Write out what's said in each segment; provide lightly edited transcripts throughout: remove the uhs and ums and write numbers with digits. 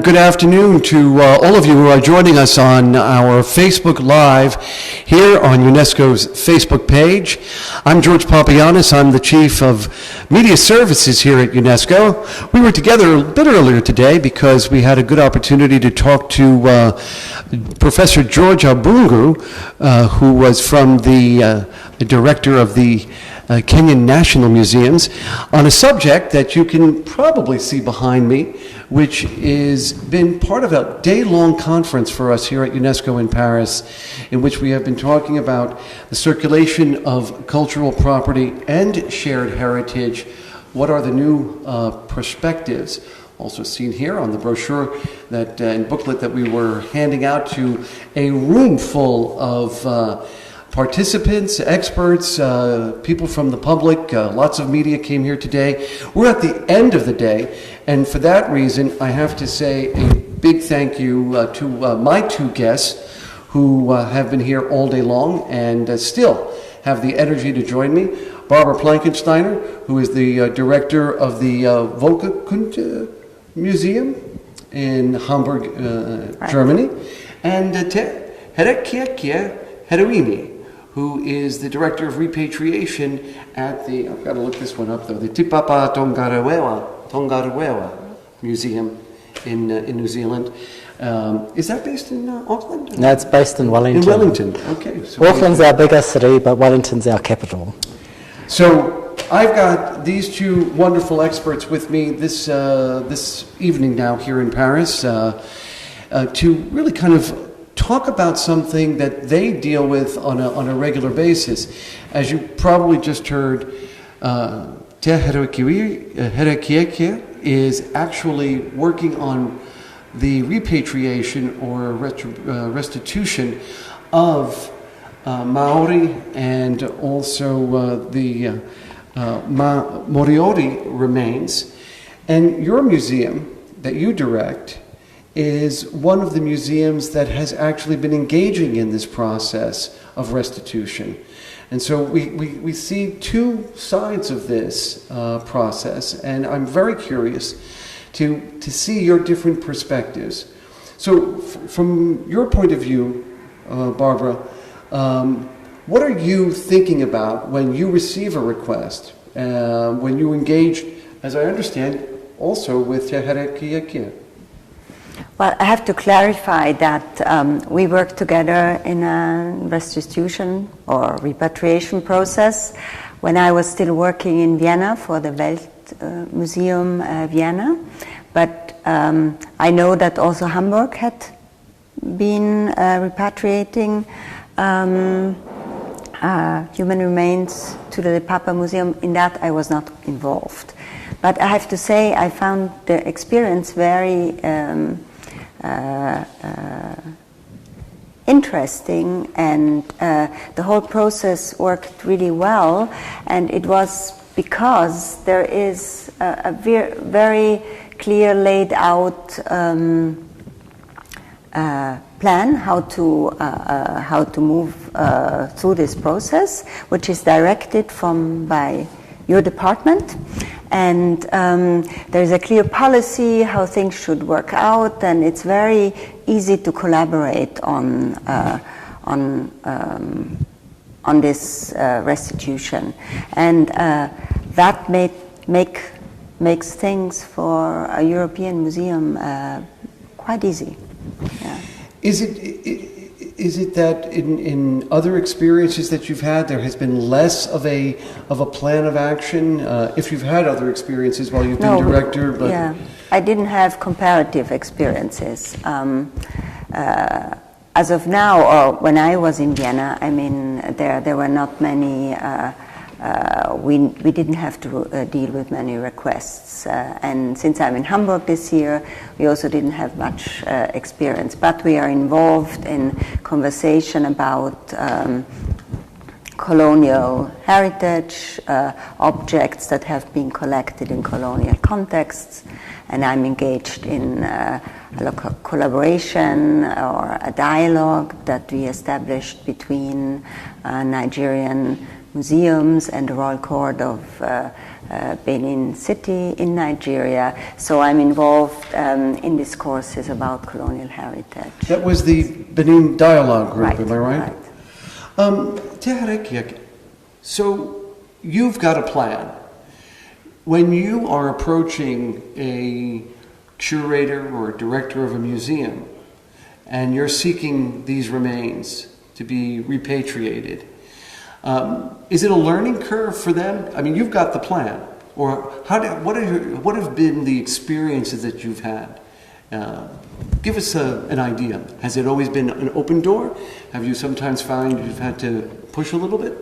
good afternoon to all of you who are joining us on our Facebook Live here on UNESCO's Facebook page. I'm George Papagiannis. I'm the Chief of Media Services here at UNESCO. We were together a bit earlier today because we had a good opportunity to talk to Professor George Abungu, who was from the director of the Kenyan National Museums, on a subject that you can probably see behind me, which has been part of a day-long conference for us here at UNESCO in Paris, in which we have been talking about the circulation of cultural property and shared heritage. What are the new perspectives? Also seen here on the brochure that and booklet that we were handing out to a room full of participants, experts, people from the public, lots of media came here today. We're at the end of the day, and for that reason, I have to say a big thank you to my two guests who have been here all day long and still have the energy to join me. Barbara Plankensteiner, who is the director of the Völkerkunde Museum in Hamburg, Germany, and Te Herekiekie, who is the director of repatriation at the, I've got to look this one up though, the Te Papa Tongarewa Museum in New Zealand. Is that based in Auckland? No, it's based in Wellington. In Wellington, okay. So Auckland's our bigger city, but Wellington's our capital. So I've got these two wonderful experts with me this evening now here in Paris to really kind of talk about something that they deal with on a regular basis. As you probably just heard, Te Herekiekie is actually working on the repatriation or restitution of Maori and also the Moriori remains. And your museum that you direct is one of the museums that has actually been engaging in this process of restitution. And so we see two sides of this process, and I'm very curious to see your different perspectives. So from your point of view, Barbara, what are you thinking about when you receive a request, when you engage, as I understand, also with Te Herekiekie? Well, I have to clarify that we work together in a restitution or repatriation process. When I was still working in Vienna for the Weltmuseum Vienna, but I know that also Hamburg had been repatriating human remains to the Papa Museum. In that I was not involved. But I have to say I found the experience very interesting, and the whole process worked really well, and it was because there is a very clear laid out plan how to move through this process, which is directed by your department, and there is a clear policy how things should work out, and it's very easy to collaborate on this restitution, and that makes things for a European museum quite easy. Yeah. Is it that in other experiences that you've had, there has been less of a plan of action? If you've had other experiences while you've been director, but yeah, I didn't have comparative experiences. As of now, or when I was in Vienna, I mean, there were not many. We didn't have to deal with many requests, and since I'm in Hamburg this year, we also didn't have much experience. But we are involved in conversation about colonial heritage, objects that have been collected in colonial contexts, and I'm engaged in a collaboration or a dialogue that we established between Nigerian museums and the Royal Court of Benin City in Nigeria. So I'm involved in these courses about colonial heritage. That was the Benin Dialogue Group, Right, am I right? Te Herekiekie, so you've got a plan. When you are approaching a curator or a director of a museum and you're seeking these remains to be repatriated, is it a learning curve for them? I mean, you've got the plan. Or what have been the experiences that you've had? Give us an idea. Has it always been an open door? Have you sometimes found you've had to push a little bit?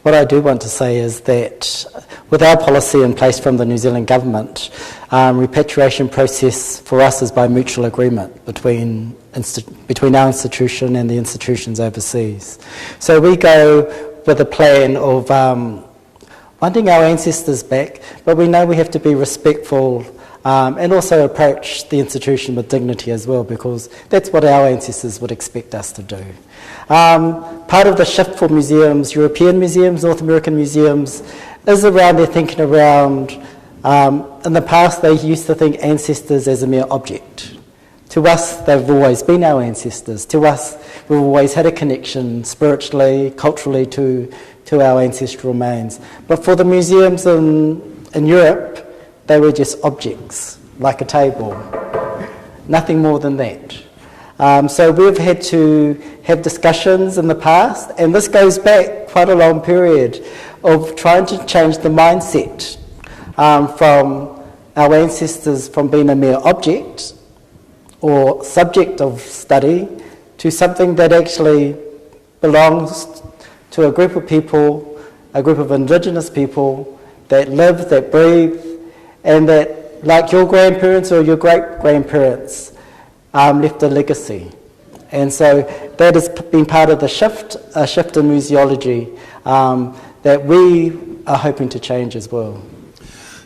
What I do want to say is that with our policy in place from the New Zealand government, repatriation process for us is by mutual agreement between our institution and the institutions overseas. So we go with a plan of wanting our ancestors back, but we know we have to be respectful and also approach the institution with dignity as well, because that's what our ancestors would expect us to do. Part of the shift for museums, European museums, North American museums, is around their thinking around, in the past they used to think ancestors as a mere object. To us, they've always been our ancestors. To us, we've always had a connection spiritually, culturally to our ancestral remains. But for the museums in Europe, they were just objects, like a table. Nothing more than that. So we've had to have discussions in the past, and this goes back quite a long period of trying to change the mindset from our ancestors from being a mere object or subject of study to something that actually belongs to a group of people, a group of indigenous people that live, that breathe, and that, like your grandparents or your great-grandparents, left a legacy. And so that has been part of the shift in museology that we are hoping to change as well.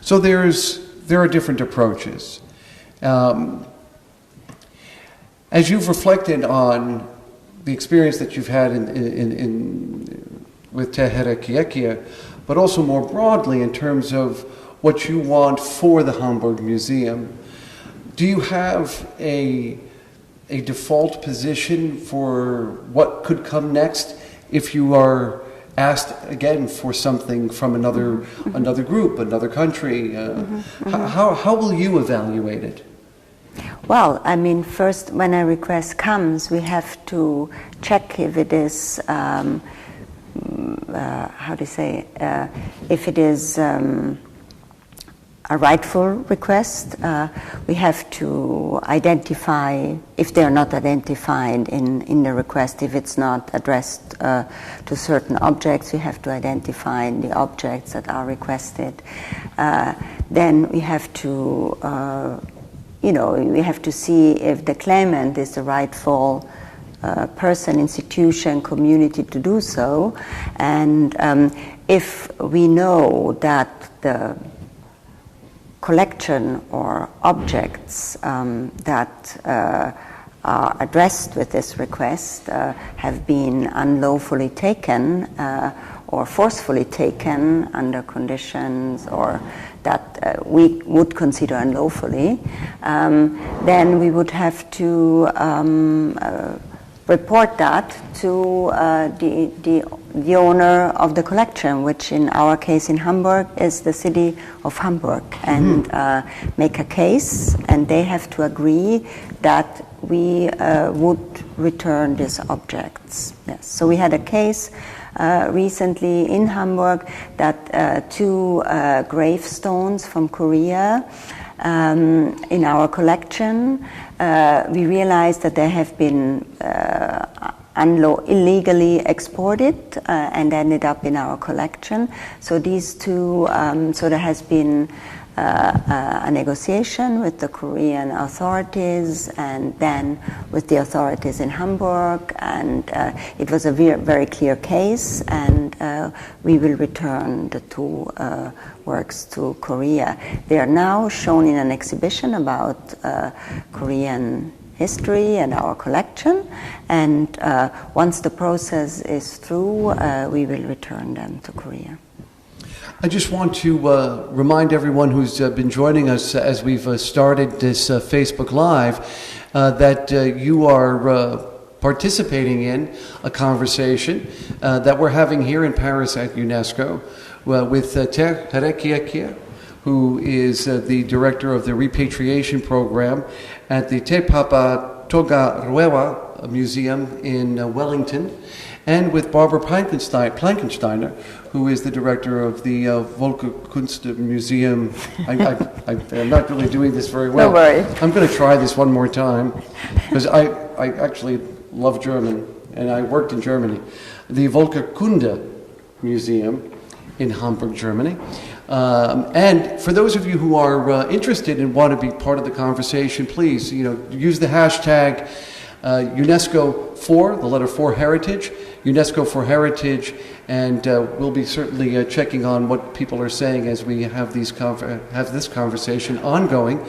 So there are different approaches. As you've reflected on the experience that you've had with Te Herekiekie, but also more broadly in terms of what you want for the Hamburg Museum, do you have a default position for what could come next if you are asked again for something from another group, another country? How will you evaluate it? Well, I mean, first, when a request comes, we have to check if it is, if it is a rightful request. We have to identify, if they're not identified in the request, if it's not addressed to certain objects, we have to identify the objects that are requested. Then we have to we have to see if the claimant is the rightful person, institution, community to do so. And if we know that the collection or objects that are addressed with this request have been unlawfully taken or forcefully taken under conditions or that we would consider unlawfully, then we would have to report that to the owner of the collection, which in our case in Hamburg is the city of Hamburg, and make a case, and they have to agree that we would return these objects. Yes. So we had a case recently in Hamburg that two gravestones from Korea in our collection, we realized that they have been illegally exported and ended up in our collection. So these two, so there has been a negotiation with the Korean authorities and then with the authorities in Hamburg, and it was a very clear case, and we will return the two works to Korea. They are now shown in an exhibition about Korean history and our collection. And once the process is through, we will return them to Korea. I just want to remind everyone who's been joining us as we've started this Facebook Live that you are participating in a conversation that we're having here in Paris at UNESCO with Te Herekiekie, who is the director of the Repatriation Program at the Te Papatogarewa Museum in Wellington, and with Barbara Plankensteiner, who is the director of the Völkerkunde Museum. I'm not really doing this very well. Don't worry. I'm going to try this one more time, because I actually love German, and I worked in Germany. The Völkerkunde Museum in Hamburg, Germany. And for those of you who are interested and want to be part of the conversation, please, use the hashtag UNESCO for, the letter for heritage, UNESCO for heritage, and we'll be certainly checking on what people are saying as we have this conversation ongoing.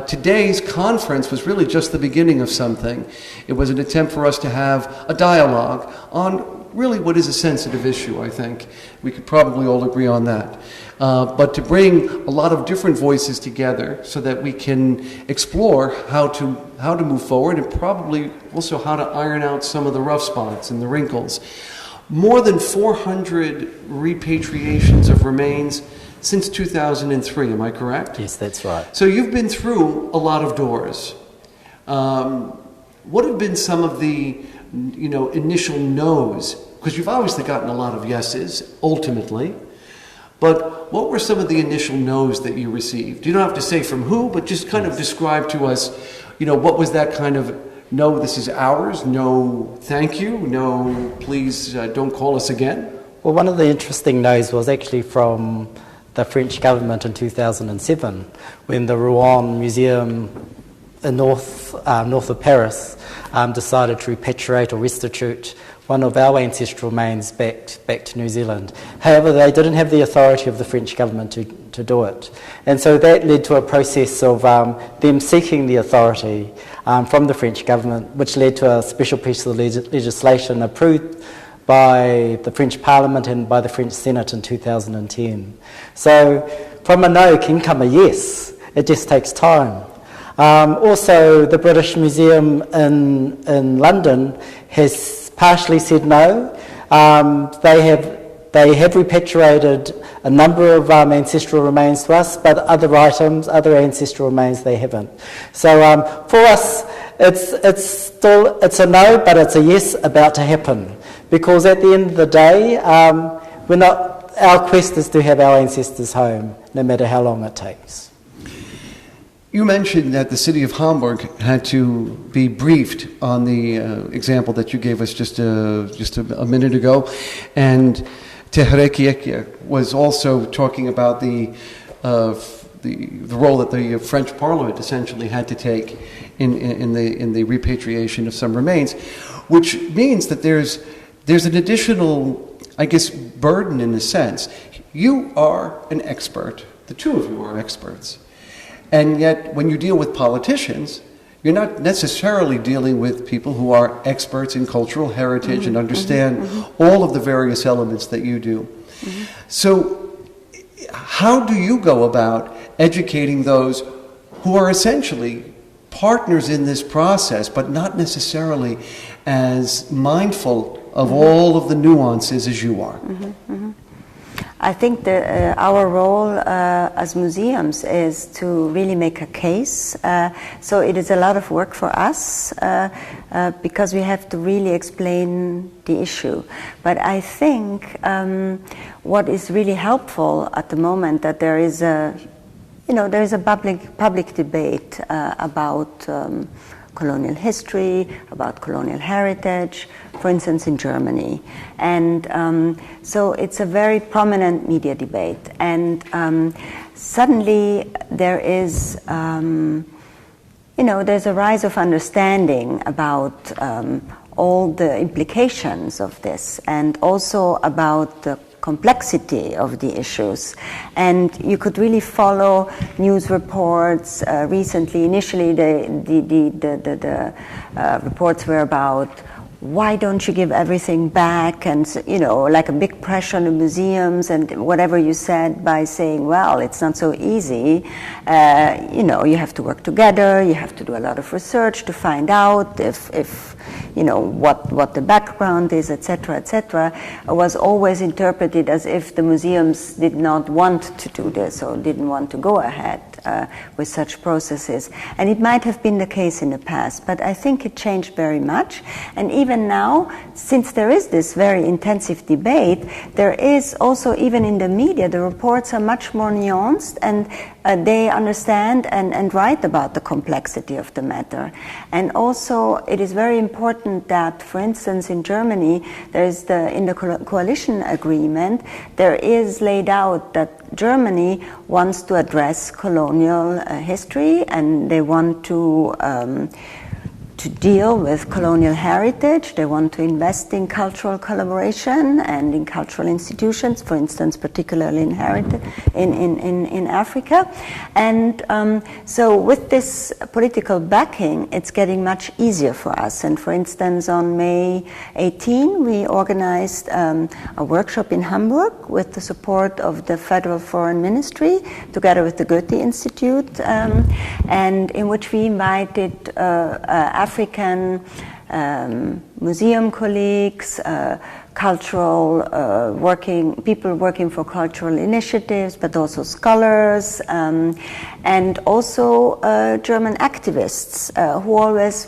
Today's conference was really just the beginning of something. It was an attempt for us to have a dialogue on really what is a sensitive issue, I think. We could probably all agree on that. But to bring a lot of different voices together so that we can explore how to move forward, and probably also how to iron out some of the rough spots and the wrinkles. More than 400 repatriations of remains since 2003, am I correct? Yes, that's right. So you've been through a lot of doors. What have been some of the initial no's? Because you've obviously gotten a lot of yeses, ultimately. But what were some of the initial no's that you received? You don't have to say from who, but just kind of describe to us, what was that kind of, no, this is ours, no, thank you, no, please don't call us again? Well, one of the interesting no's was actually from the French government in 2007, when the Rouen Museum in north of Paris decided to repatriate or restitute one of our ancestral remains back to New Zealand. However, they didn't have the authority of the French government to do it. And so that led to a process of them seeking the authority from the French government, which led to a special piece of legislation approved by the French Parliament and by the French Senate in 2010. So from a no can come a yes. It just takes time. Also, the British Museum in London has partially said no. They have repatriated a number of ancestral remains to us, but other ancestral remains, they haven't. So for us, it's a no, but it's a yes about to happen. Because at the end of the day, our quest is to have our ancestors home, no matter how long it takes. You mentioned that the city of Hamburg had to be briefed on the example that you gave us just a minute ago, and Te Herekiekie was also talking about the role that the French Parliament essentially had to take in the repatriation of some remains, which means that there's an additional, I guess, burden in a sense. You are an expert. The two of you are experts. And yet, when you deal with politicians, you're not necessarily dealing with people who are experts in cultural heritage and understand all of the various elements that you do. So, how do you go about educating those who are essentially partners in this process, but not necessarily as mindful of all of the nuances as you are? I think that our role as museums is to really make a case. So it is a lot of work for us because we have to really explain the issue. But I think what is really helpful at the moment that there is a public debate about colonial history, about colonial heritage, for instance, in Germany. And so it's a very prominent media debate. And suddenly there is, there's a rise of understanding about all the implications of this, and also about the complexity of the issues. And you could really follow news reports recently. Initially, the reports were about why don't you give everything back, and like a big pressure on the museums, and whatever you said by saying, well, it's not so easy. You have to work together, you have to do a lot of research to find out if what the background is, etc., was always interpreted as if the museums did not want to do this or didn't want to go ahead with such processes. And it might have been the case in the past, but I think it changed very much. And even now, since there is this very intensive debate, there is also, even in the media, the reports are much more nuanced, and they understand and write about the complexity of the matter. And also, it is very important that, for instance, in Germany, there is in the coalition agreement, there is laid out that Germany wants to address colonial history, and they want to deal with colonial heritage. They want to invest in cultural collaboration and in cultural institutions, for instance, particularly in Africa. And so with this political backing, it's getting much easier for us. And for instance, on May 18, we organized a workshop in Hamburg with the support of the Federal Foreign Ministry, together with the Goethe Institute, and in which we invited African museum colleagues, cultural people working for cultural initiatives, but also scholars, and also German activists who always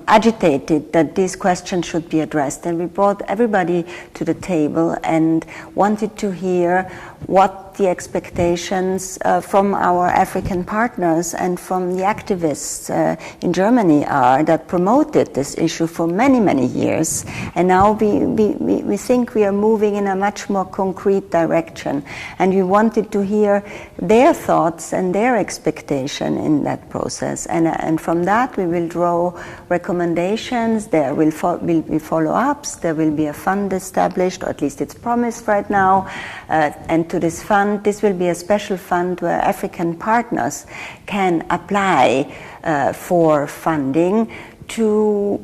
agitated that these questions should be addressed. And we brought everybody to the table and wanted to hear what the expectations from our African partners and from the activists in Germany are that promoted this issue for many, many years. And now we think we are moving in a much more concrete direction. And we wanted to hear their thoughts and their expectation in that process. And from that we will draw recommendations. There will be follow-ups. There will be a fund established, or at least it's promised right now. And to this fund, this will be a special fund where African partners can apply for funding to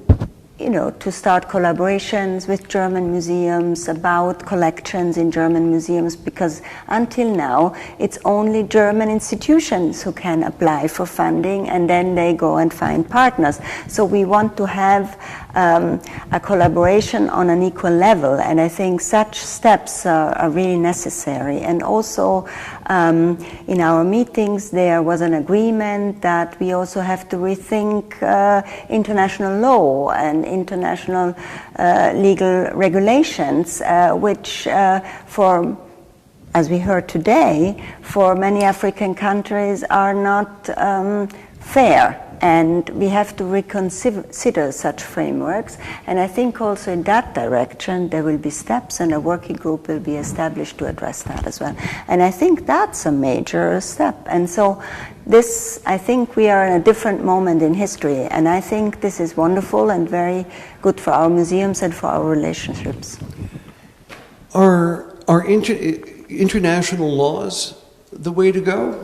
start collaborations with German museums about collections in German museums, because until now it's only German institutions who can apply for funding, and then they go and find partners. So we want to have a collaboration on an equal level, and I think such steps are really necessary. And also in our meetings there was an agreement that we also have to rethink international law and international legal regulations, which as we heard today, for many African countries are not fair. And we have to reconsider such frameworks. And I think also in that direction there will be steps, and a working group will be established to address that as well. And I think that's a major step. And so I think we are in a different moment in history. And I think this is wonderful and very good for our museums and for our relationships. Are international laws the way to go?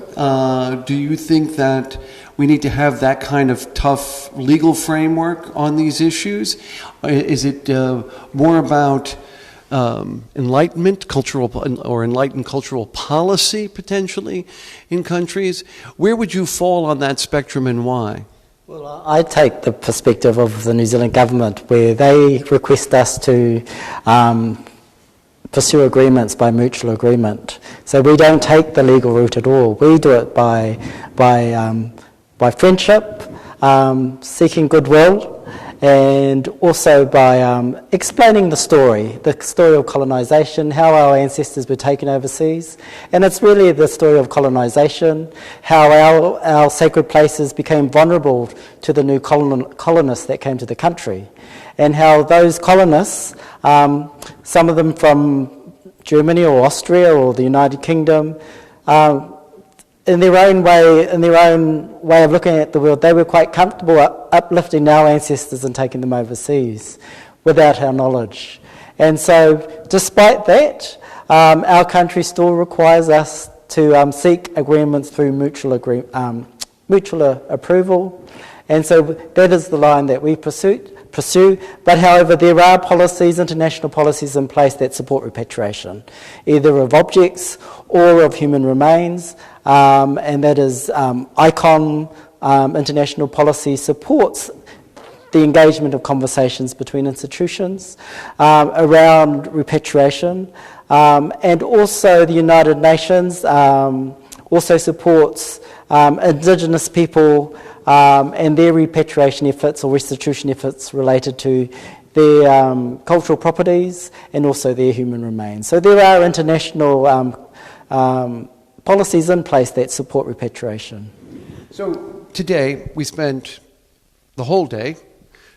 Do you think that we need to have that kind of tough legal framework on these issues? Is it more about enlightenment, enlightened cultural policy potentially in countries? Where would you fall on that spectrum, and why? Well, I take the perspective of the New Zealand government, where they request us to pursue agreements by mutual agreement. So we don't take the legal route at all. We do it by friendship, seeking goodwill, and also by explaining the story of colonisation, how our ancestors were taken overseas. And it's really the story of colonisation, how our sacred places became vulnerable to the new colonists that came to the country, and how those colonists, some of them from Germany or Austria or the United Kingdom, in their own way of looking at the world, they were quite comfortable uplifting our ancestors and taking them overseas without our knowledge. And so despite that, our country still requires us to seek agreements through mutual approval. And so that is the line that we pursue. But however, there are policies, international policies in place that support repatriation, either of objects or of human remains, and that is ICON international policy supports the engagement of conversations between institutions around repatriation, and also the United Nations also supports Indigenous people and their repatriation efforts or restitution efforts related to their cultural properties and also their human remains. So there are international policies in place that support repatriation. So today we spent the whole day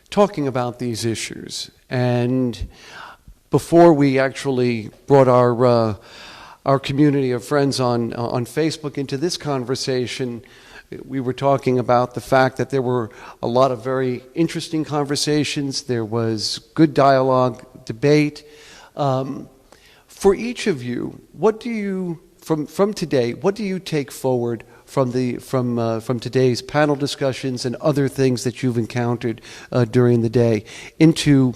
talking about these issues, and before we actually brought our community of friends on Facebook into this conversation, we were talking about the fact that there were a lot of very interesting conversations. There was good dialogue, debate. For each of you, what do you, from today, what do you take forward from today's panel discussions and other things that you've encountered during the day into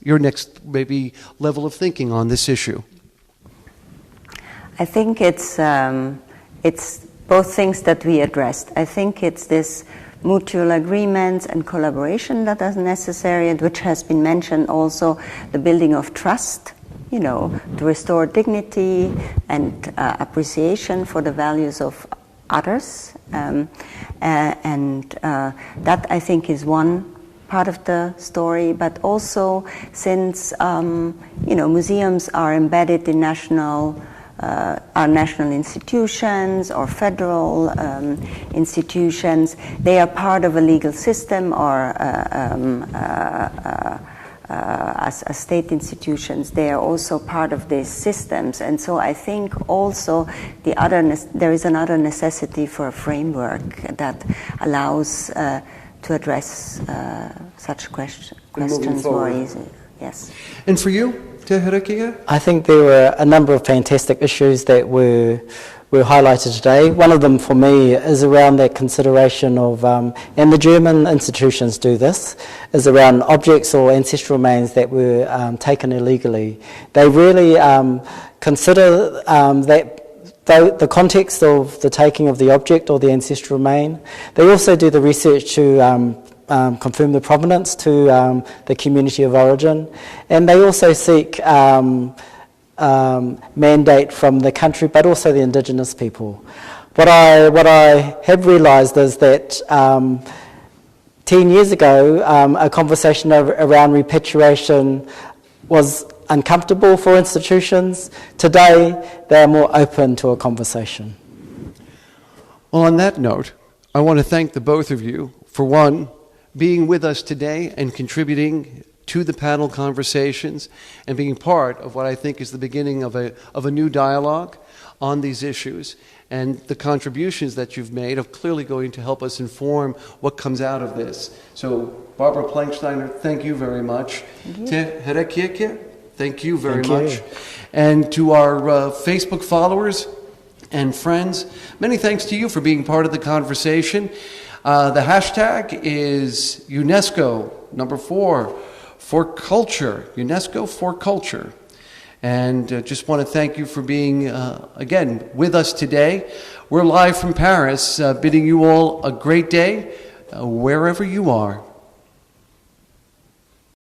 your next maybe level of thinking on this issue? I think it's both things that we addressed. I think it's this mutual agreements and collaboration that is necessary, and which has been mentioned also, the building of trust, to restore dignity and appreciation for the values of others. And that, I think, is one part of the story, but also since, museums are embedded in our national institutions or federal institutions, they are part of a legal system, or as state institutions, they are also part of these systems. And so I think also there is another necessity for a framework that allows to address such questions more easily. Yes. And for you, Te Herekiekie? I think there were a number of fantastic issues that were highlighted today. One of them for me is around that consideration of, and the German institutions do this, is around objects or ancestral remains that were taken illegally. They really consider the context of the taking of the object or the ancestral remain. They also do the research to confirm the provenance to the community of origin, and they also seek mandate from the country, but also the Indigenous people. What I have realised is that 10 years ago, a conversation around repatriation was uncomfortable for institutions. Today, they are more open to a conversation. Well, on that note, I want to thank the both of you for one, being with us today and contributing to the panel conversations and being part of what I think is the beginning of a new dialogue on these issues. And the contributions that you've made are clearly going to help us inform what comes out of this. So, Barbara Plankensteiner, thank you very much. Te Herekiekie, thank you very much. And to our Facebook followers and friends, many thanks to you for being part of the conversation. The hashtag is UNESCO, number 4, for culture, UNESCO for culture. And just want to thank you for being, again, with us today. We're live from Paris, bidding you all a great day, wherever you are.